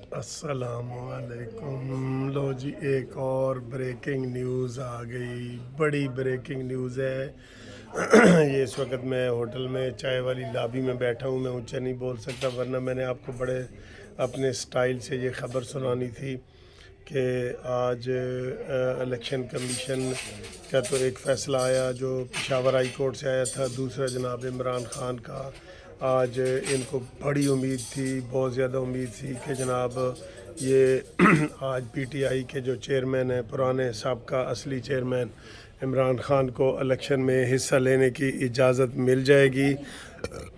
अस्सलाम वालेकुम। लो जी, एक और ब्रेकिंग न्यूज़ आ गई। बड़ी ब्रेकिंग न्यूज़ है। ये इस वक्त मैं होटल में चाय वाली लॉबी में बैठा हूँ। मैं ऊंचा नहीं बोल सकता, वरना मैंने आपको बड़े अपने स्टाइल से ये ख़बर सुनानी थी कि आज इलेक्शन कमीशन का तो एक फ़ैसला आया जो पेशावर हाई कोर्ट से आया था। दूसरा जनाब इमरान ख़ान का। आज इनको बड़ी उम्मीद थी, बहुत ज़्यादा उम्मीद थी कि जनाब ये आज पीटीआई के जो चेयरमैन हैं, पुराने साबका असली चेयरमैन इमरान ख़ान को इलेक्शन में हिस्सा लेने की इजाज़त मिल जाएगी।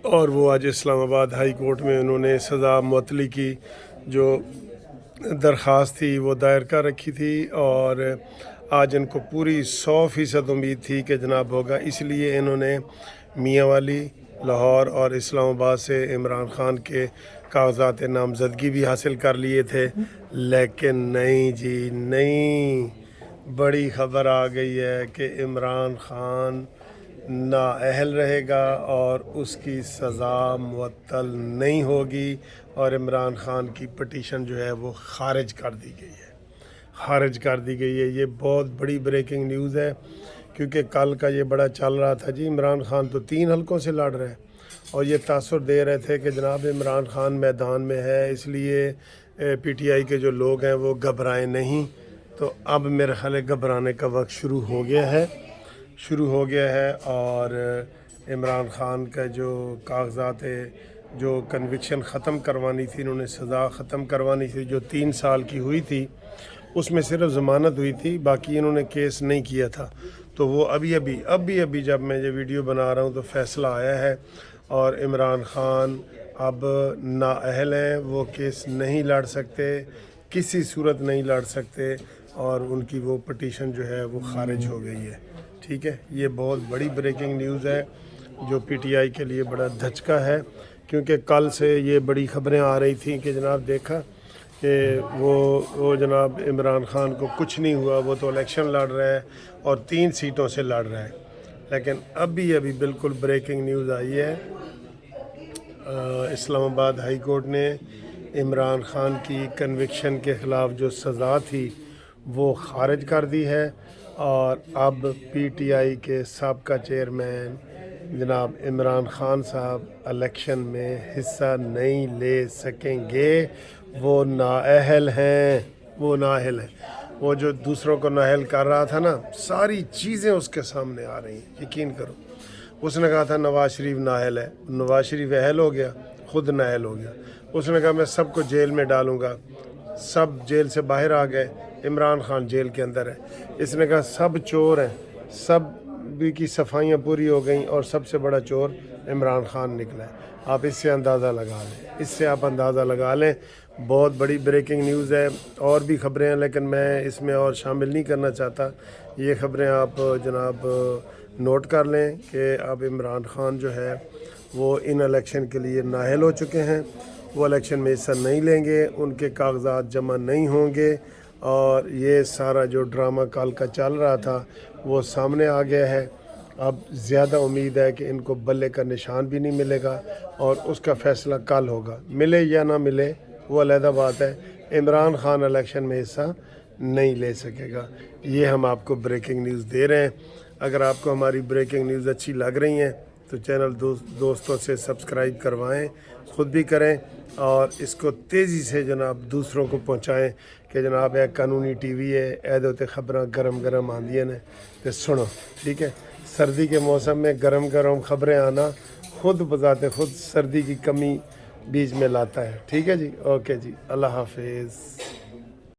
और वो आज इस्लामाबाद हाई कोर्ट में उन्होंने सज़ा मुअत्तली की जो दरख्वास्त थी वो दायर कर रखी थी। और आज इनको पूरी 100% उम्मीद थी कि जनाब होगा, इसलिए इन्होंने मियाँ वाली, लाहौर और इस्लामाबाद से इमरान ख़ान के कागजात नामज़दगी भी हासिल कर लिए थे। लेकिन नहीं जी नहीं, बड़ी ख़बर आ गई है कि इमरान ख़ान नाअहल रहेगा और उसकी सज़ा मुअत्तल नहीं होगी और इमरान ख़ान की पटिशन जो है वो ख़ारिज कर दी गई है। ख़ारिज कर दी गई है। ये बहुत बड़ी ब्रेकिंग न्यूज़ है, क्योंकि कल का ये बड़ा चल रहा था जी, इमरान ख़ान तो 3 हलकों से लड़ रहे हैं और ये तासुर दे रहे थे कि जनाब इमरान ख़ान मैदान में है, इसलिए पीटीआई के जो लोग हैं वो घबराएं नहीं। तो अब मेरे ख्याल है घबराने का वक्त शुरू हो गया है। और इमरान ख़ान का जो कागजात जो कन्विक्शन ख़त्म करवानी थी, इन्होंने सज़ा ख़त्म करवानी थी जो 3 साल की हुई थी, उसमें सिर्फ ज़मानत हुई थी, बाकी इन्होंने केस नहीं किया था। तो वो अभी जब मैं ये वीडियो बना रहा हूँ तो फ़ैसला आया है और इमरान ख़ान अब नाअहल हैं, वो केस नहीं लड़ सकते, किसी सूरत नहीं लड़ सकते और उनकी वो पटिशन जो है वो ख़ारिज हो गई है। ठीक है, ये बहुत बड़ी ब्रेकिंग न्यूज़ है जो पीटीआई के लिए बड़ा धचका है, क्योंकि कल से ये बड़ी ख़बरें आ रही थी कि जनाब देखा कि वो जनाब इमरान ख़ान को कुछ नहीं हुआ, वो तो इलेक्शन लड़ रहा है और 3 सीटों से लड़ रहा है। लेकिन अभी बिल्कुल ब्रेकिंग न्यूज़ आई है, इस्लामाबाद हाई कोर्ट ने इमरान ख़ान की कन्विक्शन के ख़िलाफ़ जो सज़ा थी वो ख़ारिज कर दी है और अब पीटीआई के साबका चेयरमैन जनाब इमरान ख़ान साहब इलेक्शन में हिस्सा नहीं ले सकेंगे। वो नाअहल हैं। वो जो दूसरों को नाअहल कर रहा था ना, सारी चीज़ें उसके सामने आ रही हैं, यकीन करो। उसने कहा था नवाज़ शरीफ नाअहल है, नवाज़ शरीफ अहल हो गया, ख़ुद नाअहल हो गया। उसने कहा मैं सबको जेल में डालूँगा, सब जेल से बाहर आ गए, इमरान ख़ान जेल के अंदर है। इसने कहा सब चोर हैं, सब की सफाइयाँ पूरी हो गई और सबसे बड़ा चोर इमरान ख़ान निकला है। आप इससे आप अंदाज़ा लगा लें। बहुत बड़ी ब्रेकिंग न्यूज़ है। और भी ख़बरें हैं, लेकिन मैं इसमें और शामिल नहीं करना चाहता। ये ख़बरें आप जनाब नोट कर लें कि अब इमरान ख़ान जो है वो इन इलेक्शन के लिए नाअहल हो चुके हैं, वो इलेक्शन में हिस्सा नहीं लेंगे, उनके कागजात जमा नहीं होंगे और ये सारा जो ड्रामा कल का चल रहा था वो सामने आ गया है। अब ज़्यादा उम्मीद है कि इनको बल्ले का निशान भी नहीं मिलेगा और उसका फ़ैसला कल होगा। मिले या ना मिले वो अलग बात है, इमरान ख़ान इलेक्शन में हिस्सा नहीं ले सकेगा। ये हम आपको ब्रेकिंग न्यूज़ दे रहे हैं। अगर आपको हमारी ब्रेकिंग न्यूज़ अच्छी लग रही हैं तो चैनल दोस्तों से सब्सक्राइब करवाएं, ख़ुद भी करें और इसको तेज़ी से जनाब दूसरों को पहुंचाएं कि जनाब यह कानूनी टीवी है, ऐदो ते ख़बरां गरम आंदियां ने तो सुनो। ठीक है, सर्दी के मौसम में गरम ख़बरें आना खुद बजाते खुद सर्दी की कमी बीच में लाता है। ठीक है जी, ओके जी, अल्लाह हाफिज़।